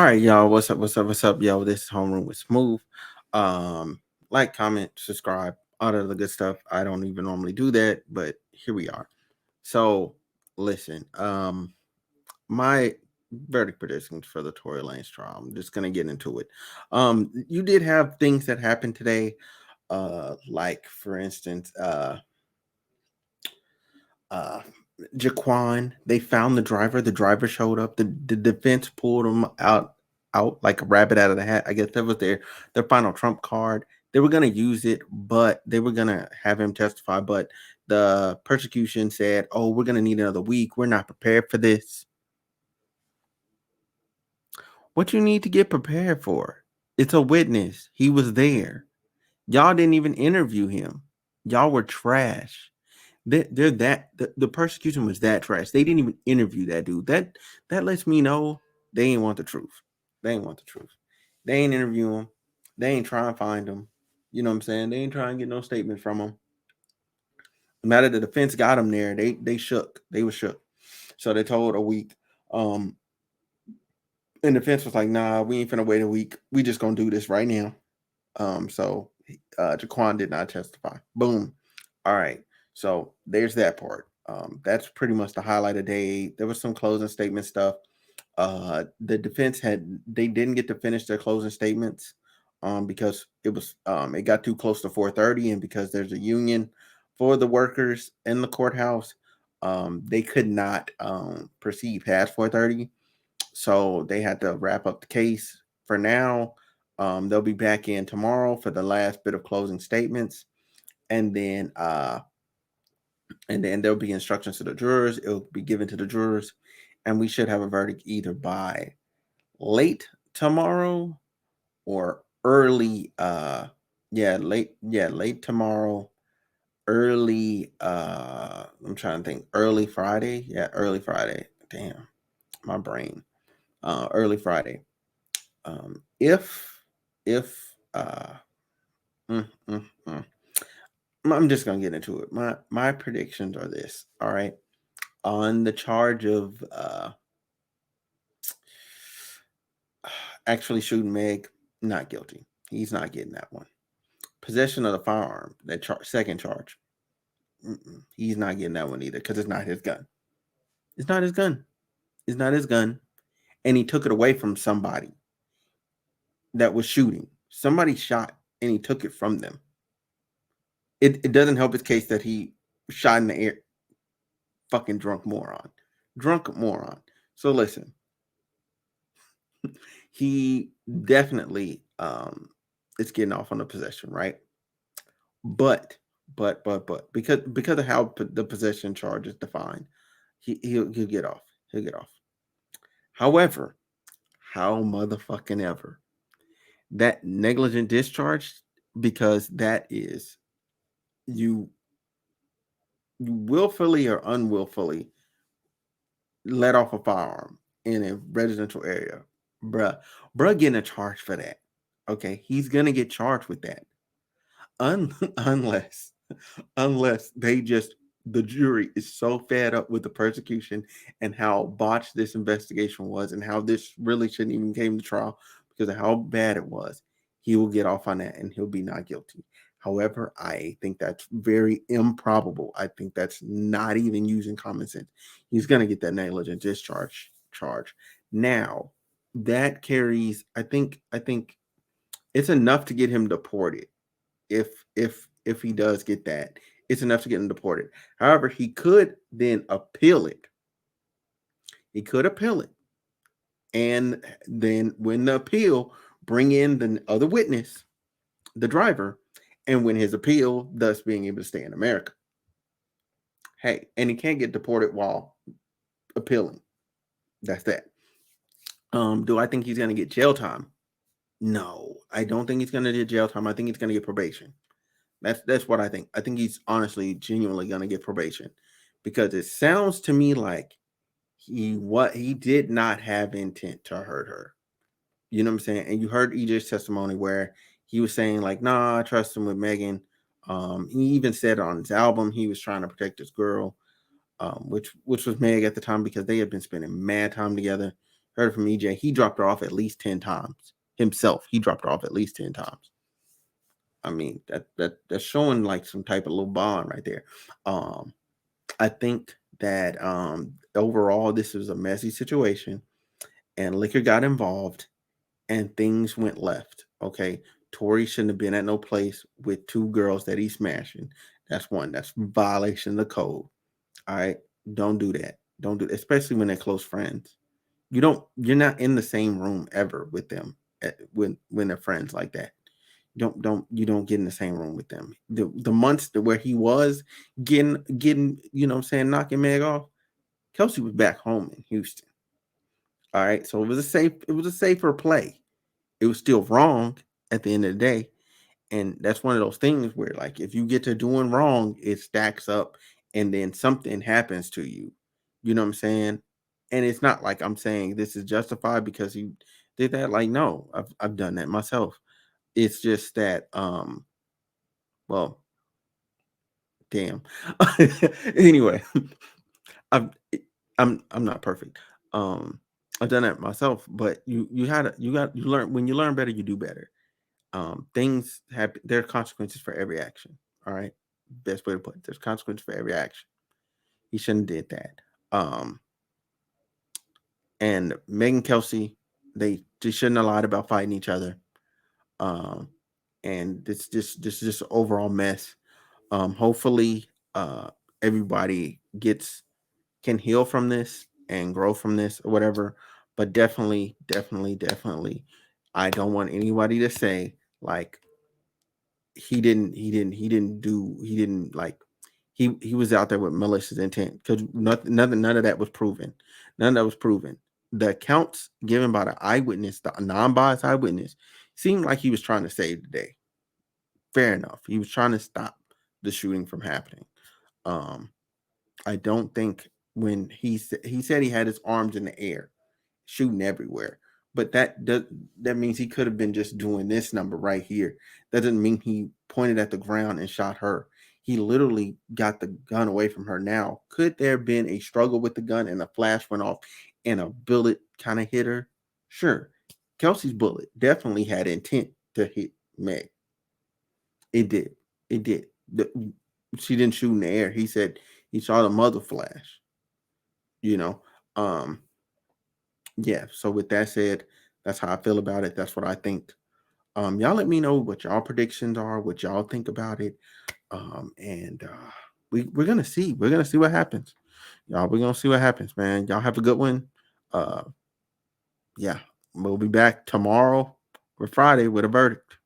right, y'all. What's up? What's up? What's up, yo? This is Homeroom with Smooth. Um, like, comment, subscribe, all of the good stuff. I don't even normally do that, but here we are. So, listen. My verdict predictions for the Tory Lanez trial. I'm just gonna get into it. You did have things that happened today. Like for instance, uh Jaquan, they found the driver. The driver showed up. The defense pulled him out like a rabbit out of the hat. I guess that was their final trump card. They were gonna use it, but they were gonna have him testify. But the persecution said, "Oh, we're gonna need another week. We're not prepared for this." What you need to get prepared for? It's a witness. He was there. Y'all didn't even interview him. Y'all were trash. They're that the persecution was that trash. They didn't even interview that dude. That lets me know they ain't want the truth. They ain't want the truth. They ain't interview him. They ain't trying to find him. You know what I'm saying? They ain't trying to get no statement from him. No matter the defense got him there, they shook. They were shook. So they told a week. Um, and the defense was like, nah, we ain't finna wait a week. We just gonna do this right now. So Jaquan did not testify. Boom. All right. So there's that part. That's pretty much the highlight of day. There was some closing statement stuff. The defense they didn't get to finish their closing statements because it got too close to 4:30, and because there's a union for the workers in the courthouse, they could not proceed past 4:30. So they had to wrap up the case for now. They'll be back in tomorrow for the last bit of closing statements, and then there'll be instructions to the jurors. It'll be given to the jurors, and we should have a verdict either by late tomorrow or early. Late tomorrow, early. I'm trying to think. Early Friday. Yeah, early Friday. Damn, my brain. Early Friday. If mm, mm, mm. I'm just gonna get into it. My predictions are this. All right, on the charge of actually shooting Meg, not guilty. He's not getting that one. Possession of the firearm, that second charge, he's not getting that one either because it's not his gun. It's not his gun. It's not his gun, and he took it away from somebody that was shooting. Somebody shot, and he took it from them. It doesn't help his case that he shot in the air. Fucking drunk moron. Drunk moron. So listen, he definitely is getting off on the possession, right? But because of how the possession charge is defined, he'll get off. He'll get off. However, how motherfucking ever that negligent discharge, because that is you you willfully or unwillfully let off a firearm in a residential area, bruh. Bruh getting a charge for that. Okay, he's gonna get charged with that. Unless they just the jury is so fed up with the persecution and how botched this investigation was and how this really shouldn't even came to trial because of how bad it was, he will get off on that and he'll be not guilty. However, I think that's very improbable. I think that's not even using common sense. He's going to get that negligent discharge charge. Now, that carries I think it's enough to get him deported. If he does get that, it's enough to get him deported. However, he could then appeal it. He could appeal it, and then when the appeal, bring in the other witness, the driver, and win his appeal, thus being able to stay in America. Hey, and he can't get deported while appealing. That's that. Do I think he's gonna get jail time? No, I don't think he's gonna get jail time. I think he's gonna get probation. That's what I think. I think he's honestly, genuinely gonna get probation because it sounds to me like he did not have intent to hurt her. You know what I'm saying? And you heard EJ's testimony where he was saying like, "Nah, I trust him with Megan." He even said on his album he was trying to protect his girl, which was Meg at the time because they had been spending mad time together. heard from EJ. He dropped her off at least 10 times himself. He dropped her off at least 10 times. I mean, that's showing like some type of little bond right there. I think that overall this was a messy situation, and liquor got involved, and things went left. Okay, Tory shouldn't have been at no place with two girls that he's smashing. That's one. That's violation of the code. All right, don't do that. Don't do that, especially when they're close friends. You don't. You're not in the same room ever with them when they're friends like that. You don't get in the same room with them. The months where he was getting what I'm saying, knocking Meg off, Kelsey was back home in Houston. All right, so it was a safer play. It was still wrong at the end of the day, and that's one of those things where like if you get to doing wrong, it stacks up, and then something happens to you. You know what I'm saying? And it's not like I'm saying this is justified because he did that. Like no, I've done that myself. It's just that well, damn. Anyway, I'm I'm not perfect. Um, I've done that myself, but you learn when you learn better, you do better. Things happen. There are consequences for every action. All right, best way to put it. There's consequences for every action. He shouldn't have did that. Um, and Megan Kelsey, they shouldn't have lied about fighting each other. Um, and this is just an overall mess. Hopefully, everybody can heal from this and grow from this or whatever. But definitely, I don't want anybody to say like he didn't like he was out there with malicious intent because none of that was proven. None of that was proven. The accounts given by the eyewitness, the non-biased eyewitness, seemed like he was trying to save the day. Fair enough. He was trying to stop the shooting from happening. Um, I don't think when he said he had his arms in the air, shooting everywhere, but that means he could have been just doing this number right here. That doesn't mean he pointed at the ground and shot her. He literally got the gun away from her. Now, could there have been a struggle with the gun and a flash went off and a bullet kind of hit her? Sure. Kelsey's bullet definitely had intent to hit Meg. It did. It did. She didn't shoot in the air. He said he saw the mother flash. You know. Yeah. So with that said, that's how I feel about it. That's what I think. Y'all let me know what y'all predictions are, what y'all think about it. And we're gonna see. We're gonna see what happens. Y'all, we're gonna see what happens, man. Y'all have a good one. Uh yeah, we'll be back tomorrow or Friday with a verdict.